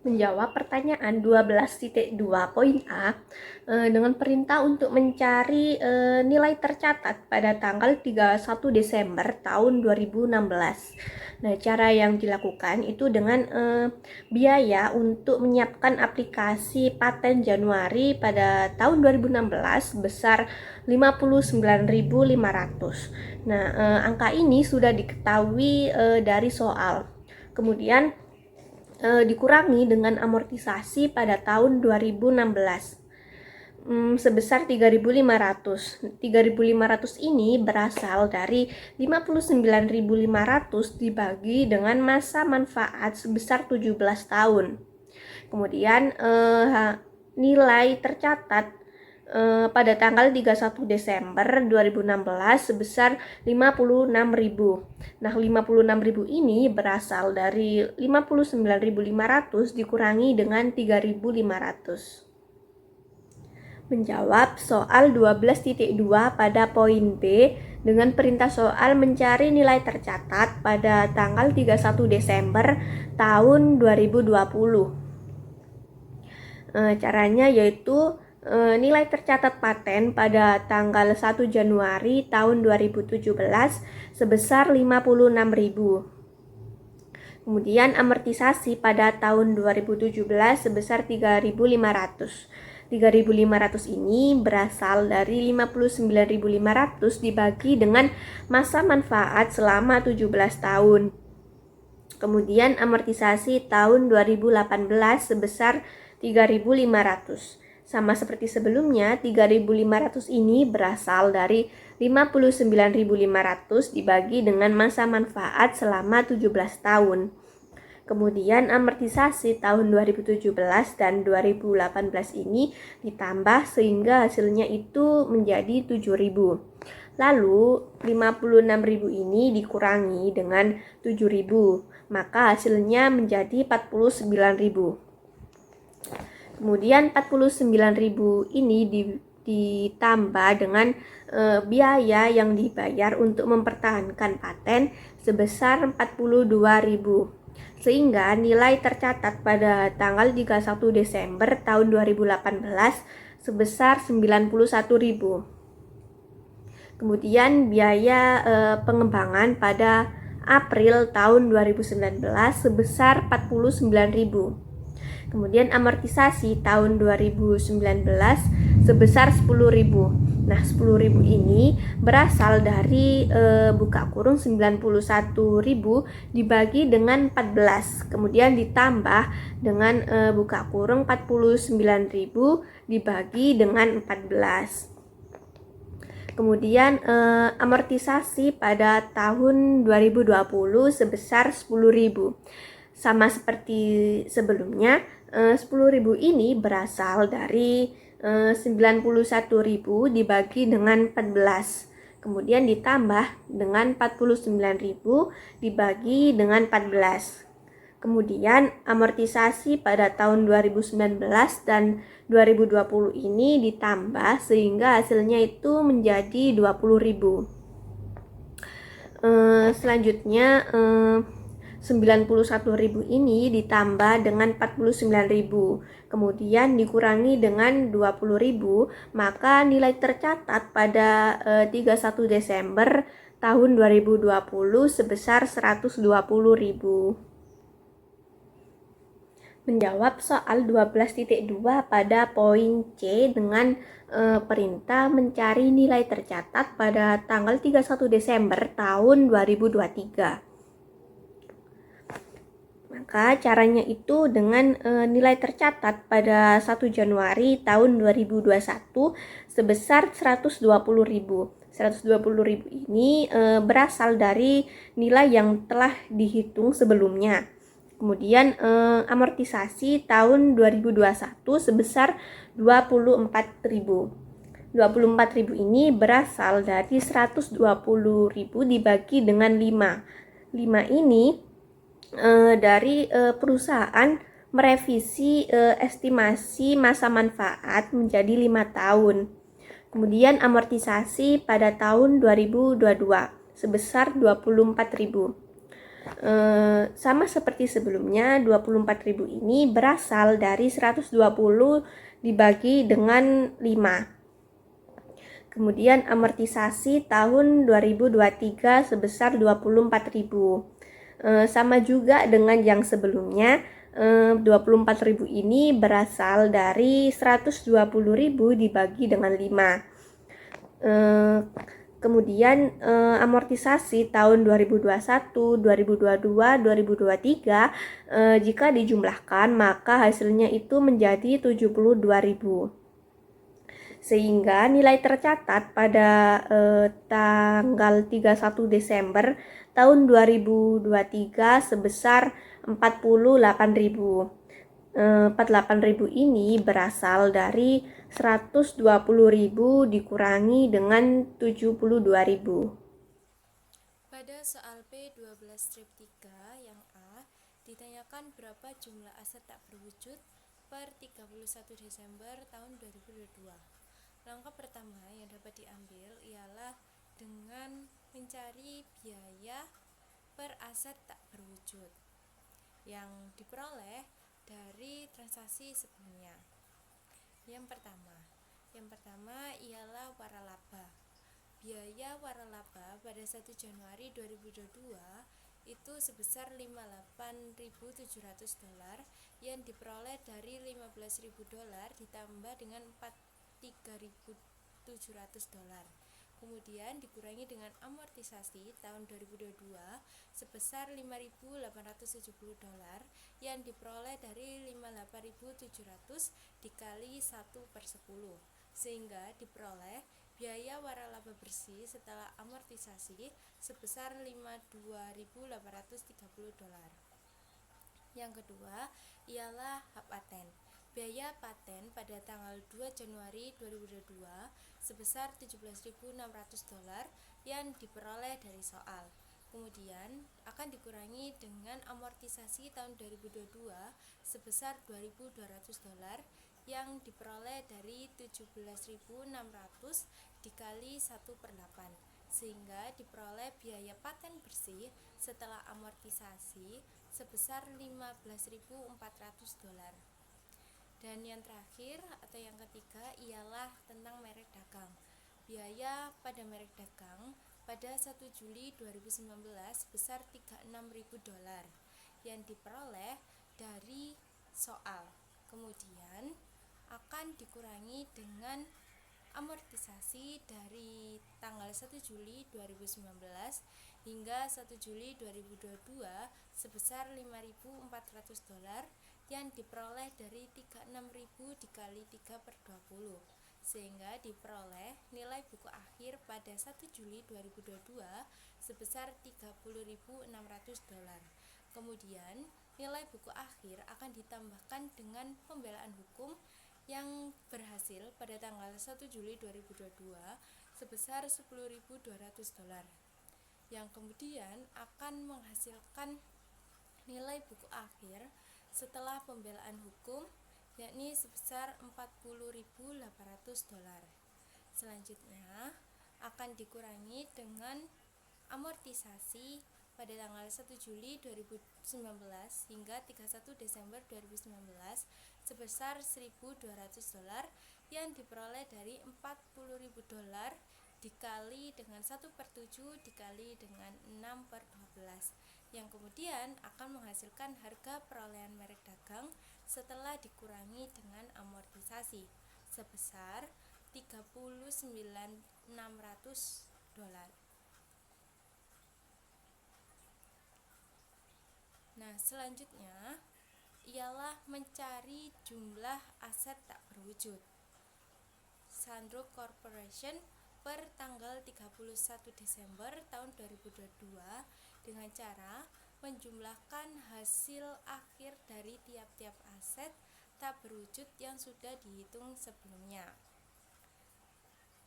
Menjawab pertanyaan 12.2 poin A dengan perintah untuk mencari nilai tercatat pada tanggal 31 Desember tahun 2016. Nah, cara yang dilakukan itu dengan biaya untuk menyiapkan aplikasi paten Januari pada tahun 2016 sebesar 59.500. Nah, angka ini sudah diketahui dari soal. Kemudian dikurangi dengan amortisasi pada tahun 2016 sebesar 3.500. 3.500 ini berasal dari 59.500 dibagi dengan masa manfaat sebesar 17 tahun. Kemudian nilai tercatat pada tanggal 31 Desember 2016 sebesar 56.000. Nah, 56.000 ini berasal dari 59.500 dikurangi dengan 3.500. Menjawab soal 12.2 pada poin B dengan perintah soal mencari nilai tercatat pada tanggal 31 Desember tahun 2020. Caranya yaitu nilai tercatat paten pada tanggal 1 Januari tahun 2017 sebesar 56.000. Kemudian amortisasi pada tahun 2017 sebesar 3.500. 3.500 ini berasal dari 59.500 dibagi dengan masa manfaat selama 17 tahun. Kemudian amortisasi tahun 2018 sebesar 3.500. Sama seperti sebelumnya, 3.500 ini berasal dari 59.500 dibagi dengan masa manfaat selama 17 tahun. Kemudian amortisasi tahun 2017 dan 2018 ini ditambah sehingga hasilnya itu menjadi 7.000. Lalu 56.000 ini dikurangi dengan 7.000, maka hasilnya menjadi 49.000. Kemudian 49.000 ini ditambah dengan biaya yang dibayar untuk mempertahankan paten sebesar 42.000. Sehingga nilai tercatat pada tanggal 31 Desember tahun 2018 sebesar 91.000. Kemudian biaya pengembangan pada April tahun 2019 sebesar 49.000. Kemudian amortisasi tahun 2019 sebesar 10.000. Nah, 10.000 ini berasal dari buka kurung 91.000 dibagi dengan 14. Kemudian ditambah dengan buka kurung 49.000 dibagi dengan 14. Kemudian amortisasi pada tahun 2020 sebesar 10.000. Sama seperti sebelumnya, 10.000 ini berasal dari 91.000 dibagi dengan 14. Kemudian ditambah dengan 49.000 dibagi dengan 14. Kemudian amortisasi pada tahun 2019 dan 2020 ini ditambah sehingga hasilnya itu menjadi 20.000. Selanjutnya 91.000 ini ditambah dengan 49.000, kemudian dikurangi dengan 20.000, maka nilai tercatat pada 31 Desember tahun 2020 sebesar 120.000. Menjawab soal 12.2 pada poin C dengan perintah mencari nilai tercatat pada tanggal 31 Desember tahun 2023. Maka caranya itu dengan nilai tercatat pada 1 Januari tahun 2021 sebesar 120.000. 120.000 ini berasal dari nilai yang telah dihitung sebelumnya. Kemudian amortisasi tahun 2021 sebesar 24.000. 24.000 ini berasal dari 120.000 dibagi dengan 5. 5 ini dari perusahaan merevisi estimasi masa manfaat menjadi 5 tahun. Kemudian amortisasi pada tahun 2022 sebesar 24.000. Sama seperti sebelumnya, 24.000 ini berasal dari 120 dibagi dengan 5. Kemudian amortisasi tahun 2023 sebesar 24.000. Sama juga dengan yang sebelumnya, 24.000 ini berasal dari 120.000 dibagi dengan 5. Kemudian amortisasi tahun 2021, 2022, 2023 jika dijumlahkan maka hasilnya itu menjadi 72.000. Sehingga nilai tercatat pada tanggal 31 Desember tahun 2023 sebesar 48.000. 48.000 ini berasal dari 120.000 dikurangi dengan 72.000. Pada soal P12 strip 3 yang A, ditanyakan berapa jumlah aset tak berwujud per 31 Desember tahun 2022. Langkah pertama yang dapat diambil ialah dengan mencari biaya per aset tak berwujud yang diperoleh dari transaksi sebelumnya. Yang pertama ialah waralaba. Biaya waralaba pada 1 Januari 2022 itu sebesar $58.700 yang diperoleh dari $15.000 ditambah dengan $43.700. Kemudian dikurangi dengan amortisasi tahun 2022 sebesar $5.870 yang diperoleh dari $58.700 dikali 1/10, sehingga diperoleh biaya waralaba bersih setelah amortisasi sebesar $52.830. Yang kedua ialah hak paten. Biaya paten pada tanggal 2 Januari 2022 sebesar $17.600 yang diperoleh dari soal. Kemudian akan dikurangi dengan amortisasi tahun 2022 sebesar $2.200 yang diperoleh dari 17.600 dikali 1/8, sehingga diperoleh biaya paten bersih setelah amortisasi sebesar $15.400. Dan yang terakhir atau yang ketiga ialah tentang merek dagang. Biaya pada merek dagang pada 1 Juli 2019 sebesar $36.000 yang diperoleh dari soal. Kemudian akan dikurangi dengan amortisasi dari tanggal 1 Juli 2019 hingga 1 Juli 2022 sebesar $5.400 yang diperoleh dari 36.000 dikali 3/20, sehingga diperoleh nilai buku akhir pada 1 Juli 2022 sebesar $30.600. Kemudian nilai buku akhir akan ditambahkan dengan pembelaan hukum yang berhasil pada tanggal 1 Juli 2022 sebesar $10.200, yang kemudian akan menghasilkan nilai buku akhir setelah pembelaan hukum yakni sebesar $40.800. Selanjutnya akan dikurangi dengan amortisasi pada tanggal 1 Juli 2019 hingga 31 Desember 2019 sebesar $1.200 yang diperoleh dari $40.000 dikali dengan 1/7 dikali dengan 6/12, yang kemudian akan menghasilkan harga perolehan merek dagang setelah dikurangi dengan amortisasi sebesar $39.600. Nah, selanjutnya ialah mencari jumlah aset tak berwujud Sandro Corporation per tanggal 31 Desember tahun 2022 dengan cara menjumlahkan hasil akhir dari tiap-tiap aset tak berwujud yang sudah dihitung sebelumnya.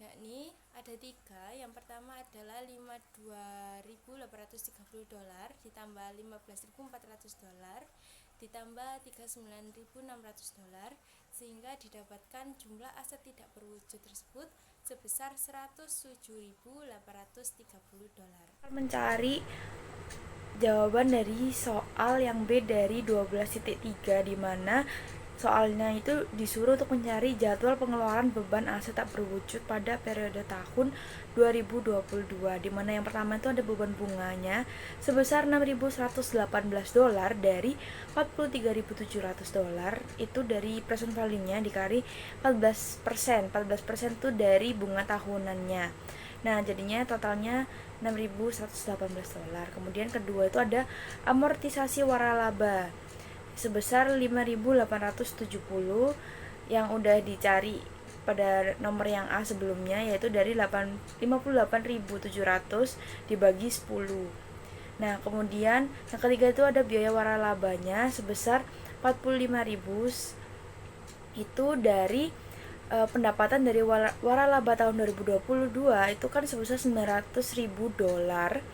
Yakni ada 3. Yang pertama adalah $52.830 ditambah $15.400 ditambah 39.600 dolar, sehingga didapatkan jumlah aset tidak berwujud tersebut sebesar 107.830 dolar. Mencari jawaban dari soal yang B dari 12.3, di mana soalnya itu disuruh untuk mencari jadwal pengeluaran beban aset tak berwujud pada periode tahun 2022, di mana yang pertama itu ada beban bunganya sebesar 6.118 dolar dari 43.700 dolar, itu dari present value-nya dikali 14%. 14% itu dari bunga tahunannya. Nah, jadinya totalnya 6.118 dolar. Kemudian kedua itu ada amortisasi waralaba sebesar 5.870 yang udah dicari pada nomor yang A sebelumnya, yaitu dari 58.700 dibagi 10. Nah, kemudian yang ketiga itu ada biaya waralabanya sebesar 45.000, itu dari pendapatan dari waralaba tahun 2022 itu kan sebesar 900.000 dolar.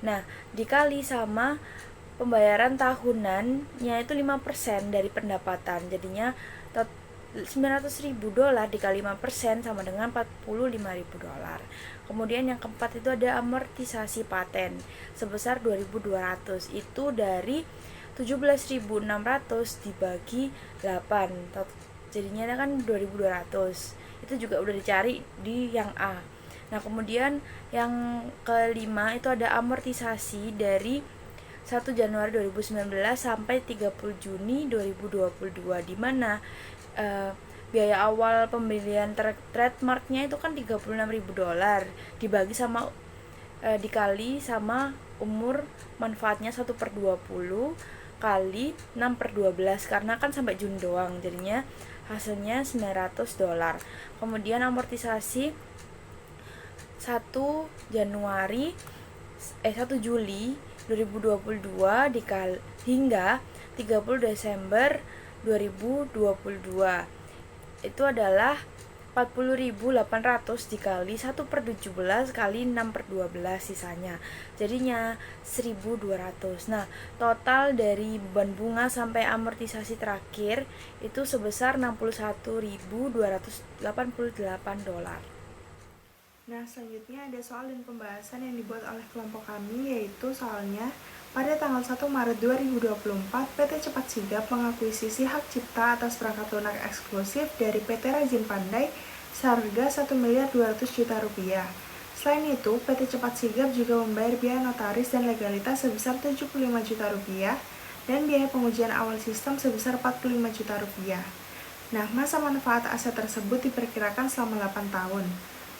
Nah, dikali sama pembayaran tahunannya itu 5% dari pendapatan, jadinya 900.000 dolar dikali 5% sama dengan 45.000 dolar. Kemudian yang keempat itu ada amortisasi paten sebesar 2.200, itu dari 17.600 dibagi 8, jadinya kan 2.200. Itu juga udah dicari di yang A. Nah, kemudian yang kelima itu ada amortisasi dari 1 Januari 2019 sampai 30 Juni 2022, di mana biaya awal pembelian trademarknya itu kan 36.000 dolar dibagi sama dikali sama umur manfaatnya 1/20 kali 6/12, karena kan sampai Juni doang, jadinya hasilnya 900 dolar. Kemudian amortisasi 1 Juli 2022 hingga 30 Desember 2022 itu adalah 40.800 dikali 1/17 kali 6/12 sisanya, jadinya 1.200. Nah, total dari beban bunga sampai amortisasi terakhir itu sebesar 61.288 dolar. Nah, selanjutnya ada soal dan pembahasan yang dibuat oleh kelompok kami, yaitu soalnya pada tanggal 1 Maret 2024, PT Cepat Sigap mengakuisisi hak cipta atas perangkat lunak eksklusif dari PT Rajin Pandai seharga 1.200.000.000 rupiah. Selain itu, PT Cepat Sigap juga membayar biaya notaris dan legalitas sebesar 75 juta rupiah dan biaya pengujian awal sistem sebesar 45 juta rupiah. Nah, masa manfaat aset tersebut diperkirakan selama 8 tahun.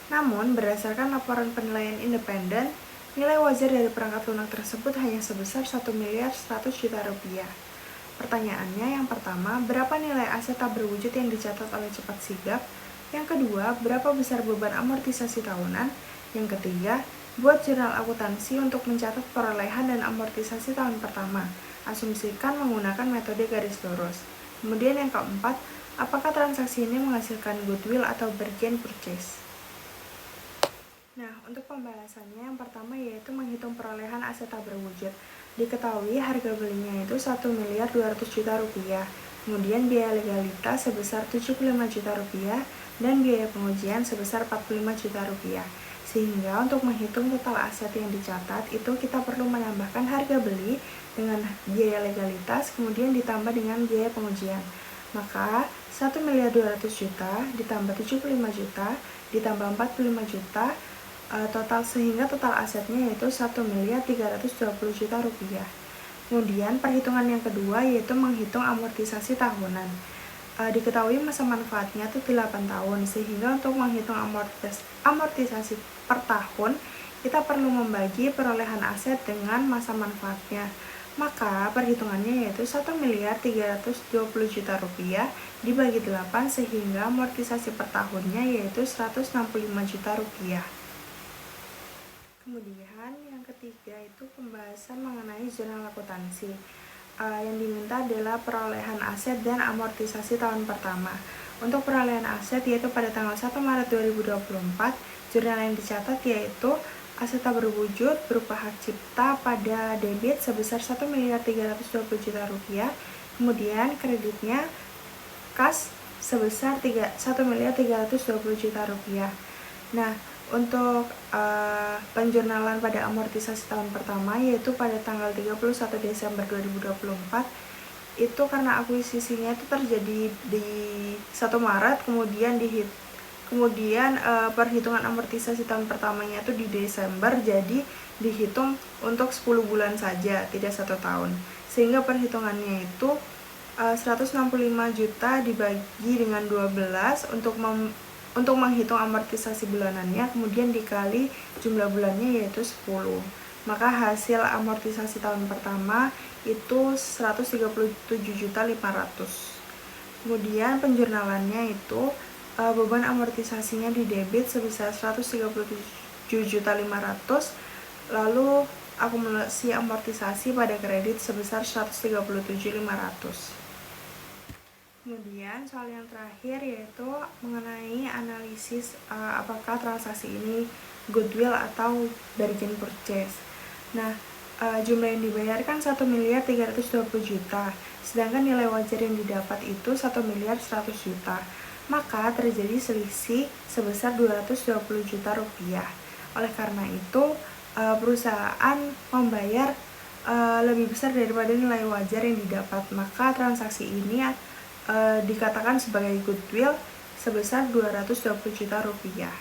Namun, berdasarkan laporan penilaian independen, nilai wajar dari perangkat lunak tersebut hanya sebesar 1.100.000.000 rupiah. Pertanyaannya, yang pertama, berapa nilai aset tak berwujud yang dicatat oleh Cepat Sigap? Yang kedua, berapa besar beban amortisasi tahunan? Yang ketiga, buat jurnal akuntansi untuk mencatat perolehan dan amortisasi tahun pertama. Asumsikan menggunakan metode garis lurus. Kemudian yang keempat, apakah transaksi ini menghasilkan goodwill atau bargain purchase? Nah, untuk pembahasannya yang pertama yaitu menghitung perolehan aset tak berwujud. Diketahui harga belinya itu 1.200.000.000 rupiah. Kemudian biaya legalitas sebesar 75 juta rupiah dan biaya pengujian sebesar 45 juta rupiah. Sehingga untuk menghitung total aset yang dicatat itu kita perlu menambahkan harga beli dengan biaya legalitas kemudian ditambah dengan biaya pengujian. Maka 1.200.000.000 ditambah 75 juta ditambah 45 juta sehingga total asetnya yaitu 1.320.000.000 rupiah. Kemudian perhitungan yang kedua yaitu menghitung amortisasi tahunan. Diketahui masa manfaatnya itu 8 tahun, sehingga untuk menghitung amortisasi per tahun kita perlu membagi perolehan aset dengan masa manfaatnya. Maka perhitungannya yaitu 1.320.000.000 rupiah dibagi 8 sehingga amortisasi per tahunnya yaitu 165 juta rupiah. Kemudian yang ketiga itu pembahasan mengenai jurnal akuntansi. Yang diminta adalah perolehan aset dan amortisasi tahun pertama. Untuk perolehan aset yaitu pada tanggal 1 Maret 2024, jurnal yang dicatat yaitu aset tak berwujud berupa hak cipta pada debit sebesar 1.320.000.000 rupiah Kemudian kreditnya kas sebesar 1.320 juta rupiah. Nah, untuk penjurnalan pada amortisasi tahun pertama yaitu pada tanggal 31 Desember 2024 itu karena akuisisinya itu terjadi di 1 Maret, kemudian perhitungan amortisasi tahun pertamanya itu di Desember, jadi dihitung untuk 10 bulan saja, tidak 1 tahun. Sehingga perhitungannya itu 165 juta dibagi dengan 12 untuk menghitung amortisasi bulanannya, kemudian dikali jumlah bulannya yaitu 10. Maka hasil amortisasi tahun pertama itu 137.500. Kemudian penjurnalannya itu beban amortisasinya di debit sebesar 137.500, lalu akumulasi amortisasi pada kredit sebesar 137.500. Kemudian soal yang terakhir yaitu mengenai analisis apakah transaksi ini goodwill atau bargain purchase. Nah, jumlah yang dibayarkan 1.320 juta, sedangkan nilai wajar yang didapat itu 1.100 juta. Maka terjadi selisih sebesar 220 juta rupiah. Oleh karena itu, perusahaan membayar lebih besar daripada nilai wajar yang didapat. Maka transaksi ini dikatakan sebagai goodwill sebesar 220 juta rupiah.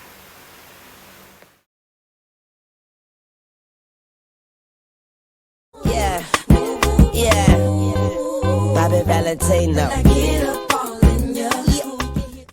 Yeah, Bobby Valentino.